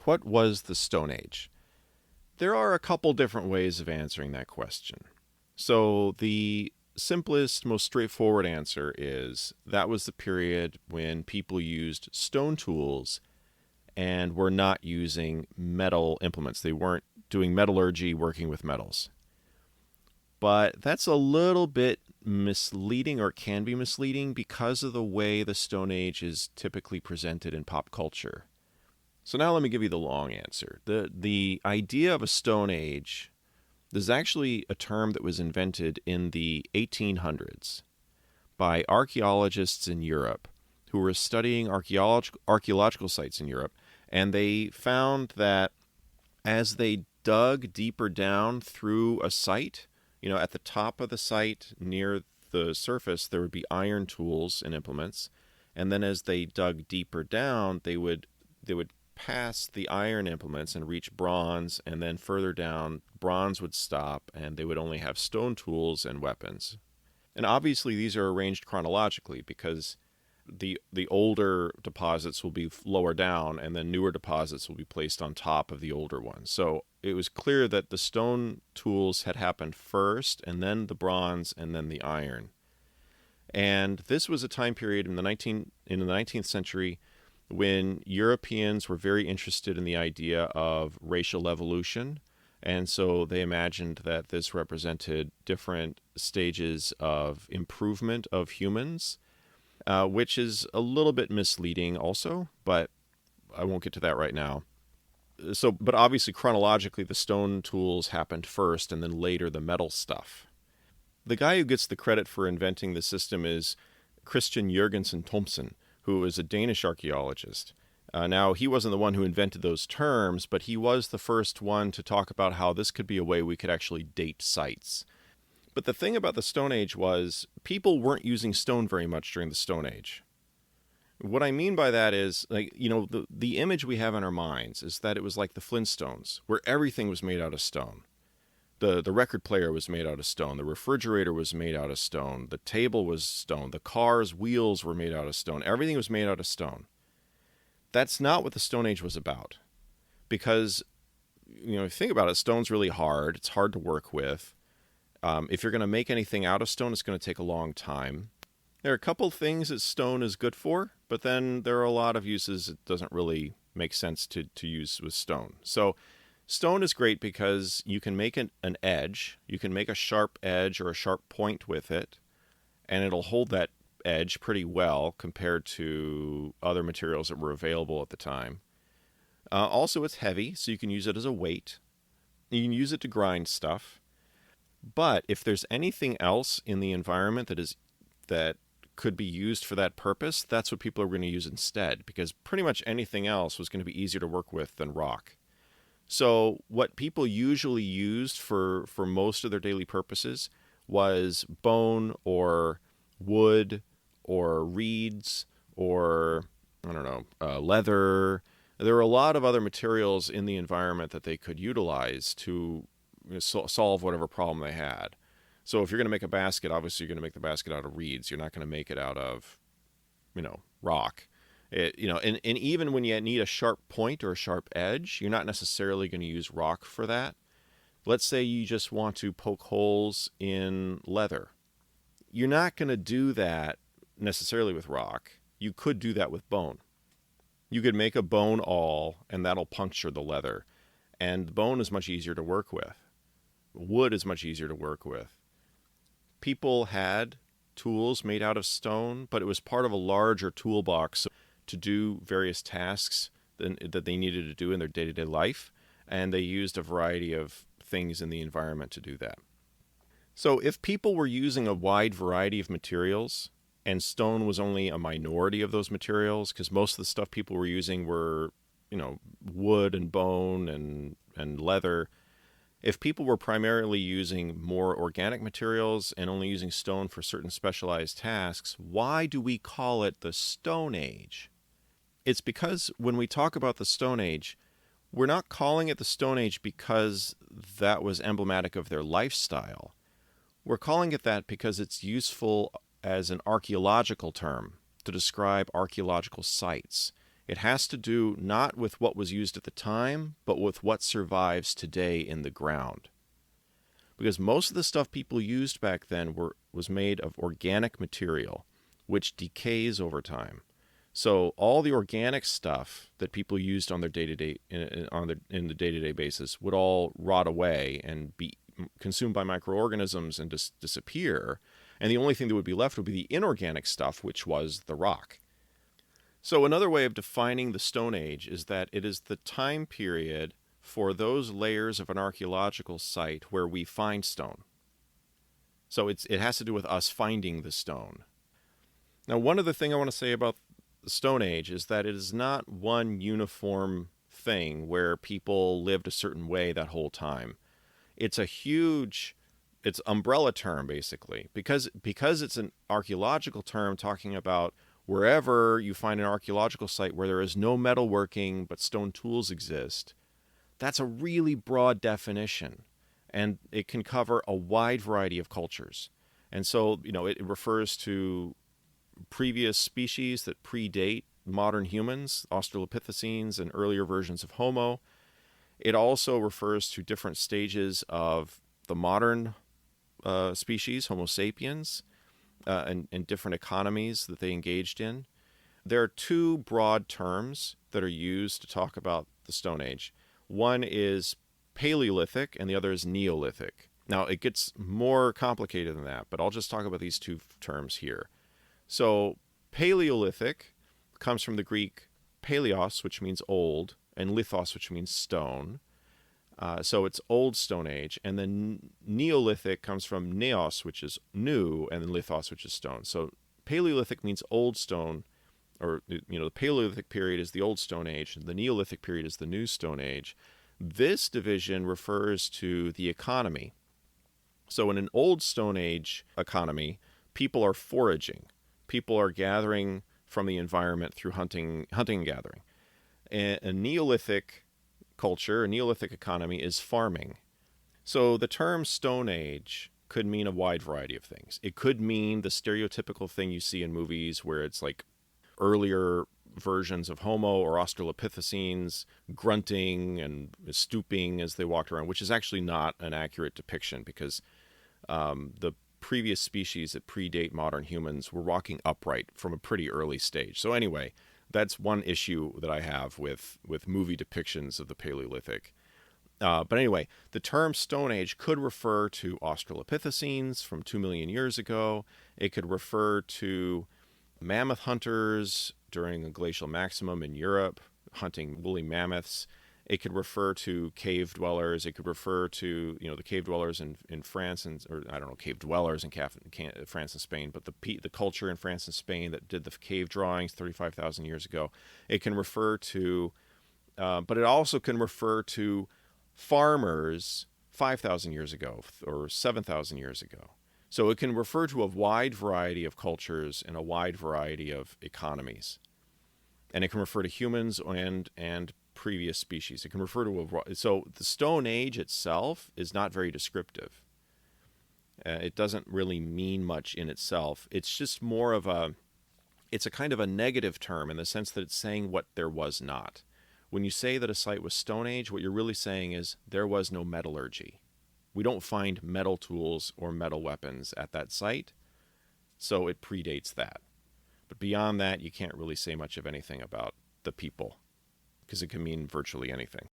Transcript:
What was the Stone Age? There are a couple different ways of answering that question. So, the simplest, most straightforward answer is that was the period when people used stone tools and were not using metal implements. They weren't doing metallurgy, working with metals. But that's a little bit misleading, or can be misleading, because of the way the Stone Age is typically presented in pop culture. So now let me give you the long answer. The idea of a Stone Age, there's actually a term that was invented in the 1800s by archaeologists in Europe who were studying archaeological sites in Europe, and they found that as they dug deeper down through a site, at the top of the site near the surface, there would be iron tools and implements, and then as they dug deeper down, they would pass the iron implements and reach bronze, and then further down, bronze would stop, and they would only have stone tools and weapons. And obviously, these are arranged chronologically because the older deposits will be lower down, and then newer deposits will be placed on top of the older ones. So it was clear that the stone tools had happened first, and then the bronze, and then the iron. And this was a time period in the 19th century when Europeans were very interested in the idea of racial evolution. And so they imagined that this represented different stages of improvement of humans, which is a little bit misleading also, but I won't get to that right now. But obviously chronologically, the stone tools happened first, and then later the metal stuff. The guy who gets the credit for inventing the system is Christian Jørgensen Thomsen, who is a Danish archaeologist. Now, he wasn't the one who invented those terms, but he was the first one to talk about how this could be a way we could actually date sites. But the thing about the Stone Age was people weren't using stone very much during the Stone Age. What I mean by that is, the image we have in our minds is that it was like the Flintstones, where everything was made out of stone. The record player was made out of stone. The refrigerator was made out of stone. The table was stone. The car's wheels were made out of stone. Everything was made out of stone. That's not what the Stone Age was about. Because, if you think about it, stone's really hard. It's hard to work with. If you're going to make anything out of stone, it's going to take a long time. There are a couple things that stone is good for, but then there are a lot of uses it doesn't really make sense to use with stone. So stone is great because you can make an edge. You can make a sharp edge or a sharp point with it, and it'll hold that edge pretty well compared to other materials that were available at the time. Also, it's heavy, so you can use it as a weight. You can use it to grind stuff. But if there's anything else in the environment that could be used for that purpose, that's what people are going to use instead, because pretty much anything else was going to be easier to work with than rock. So what people usually used for most of their daily purposes was bone or wood or reeds or, leather. There were a lot of other materials in the environment that they could utilize to solve whatever problem they had. So if you're going to make a basket, obviously you're going to make the basket out of reeds. You're not going to make it out of, rock. And even when you need a sharp point or a sharp edge, you're not necessarily going to use rock for that. Let's say you just want to poke holes in leather. You're not going to do that necessarily with rock. You could do that with bone. You could make a bone awl, and that'll puncture the leather. And bone is much easier to work with. Wood is much easier to work with. People had tools made out of stone, but it was part of a larger toolbox to do various tasks that they needed to do in their day-to-day life, and they used a variety of things in the environment to do that. So if people were using a wide variety of materials, and stone was only a minority of those materials, because most of the stuff people were using were, wood and bone and leather. If people were primarily using more organic materials and only using stone for certain specialized tasks, why do we call it the Stone Age? It's because when we talk about the Stone Age, we're not calling it the Stone Age because that was emblematic of their lifestyle. We're calling it that because it's useful as an archeological term to describe archeological sites. It has to do not with what was used at the time, but with what survives today in the ground. Because most of the stuff people used back then was made of organic material, which decays over time. So all the organic stuff that people used on their day-to-day in the day-to-day basis would all rot away and be consumed by microorganisms and disappear. And the only thing that would be left would be the inorganic stuff, which was the rock. So another way of defining the Stone Age is that it is the time period for those layers of an archaeological site where we find stone. So it has to do with us finding the stone. Now, one other thing I want to say about the Stone Age is that it is not one uniform thing where people lived a certain way that whole time. It's it's umbrella term, basically, because it's an archaeological term talking about wherever you find an archaeological site where there is no metalworking but stone tools exist. That's a really broad definition, and it can cover a wide variety of cultures. And so, it refers to previous species that predate modern humans, Australopithecines and earlier versions of Homo. It also refers to different stages of the modern species, Homo sapiens, and different economies that they engaged in. There are two broad terms that are used to talk about the Stone Age. One is Paleolithic and the other is Neolithic. Now, it gets more complicated than that, but I'll just talk about these two terms here. So, Paleolithic comes from the Greek paleos, which means old, and lithos, which means stone. So it's Old Stone Age. And then Neolithic comes from neos, which is new, and then lithos, which is stone. So Paleolithic means old stone, or, the Paleolithic period is the Old Stone Age, and the Neolithic period is the New Stone Age. This division refers to the economy. So in an Old Stone Age economy, people are foraging. People are gathering from the environment through hunting and gathering. A Neolithic culture, a Neolithic economy, is farming. So the term Stone Age could mean a wide variety of things. It could mean the stereotypical thing you see in movies where it's like earlier versions of Homo or Australopithecines grunting and stooping as they walked around, which is actually not an accurate depiction because the previous species that predate modern humans were walking upright from a pretty early stage. So anyway, that's one issue that I have with movie depictions of the Paleolithic. But anyway, the term Stone Age could refer to Australopithecines from 2 million years ago. It could refer to mammoth hunters during a glacial maximum in Europe, hunting woolly mammoths. It could refer to cave dwellers. It could refer to, the cave dwellers in France, cave dwellers in France and Spain, but the culture in France and Spain that did the cave drawings 35,000 years ago. It can refer to, but it also can refer to farmers 5,000 years ago or 7,000 years ago. So it can refer to a wide variety of cultures and a wide variety of economies. And it can refer to humans and previous species. It can refer to so the Stone Age itself is not very descriptive. It doesn't really mean much in itself. It's just more of it's a kind of a negative term in the sense that it's saying what there was not. When you say that a site was Stone Age, what you're really saying is there was no metallurgy. We don't find metal tools or metal weapons at that site, so it predates that. But beyond that, you can't really say much of anything about the people, because it can mean virtually anything.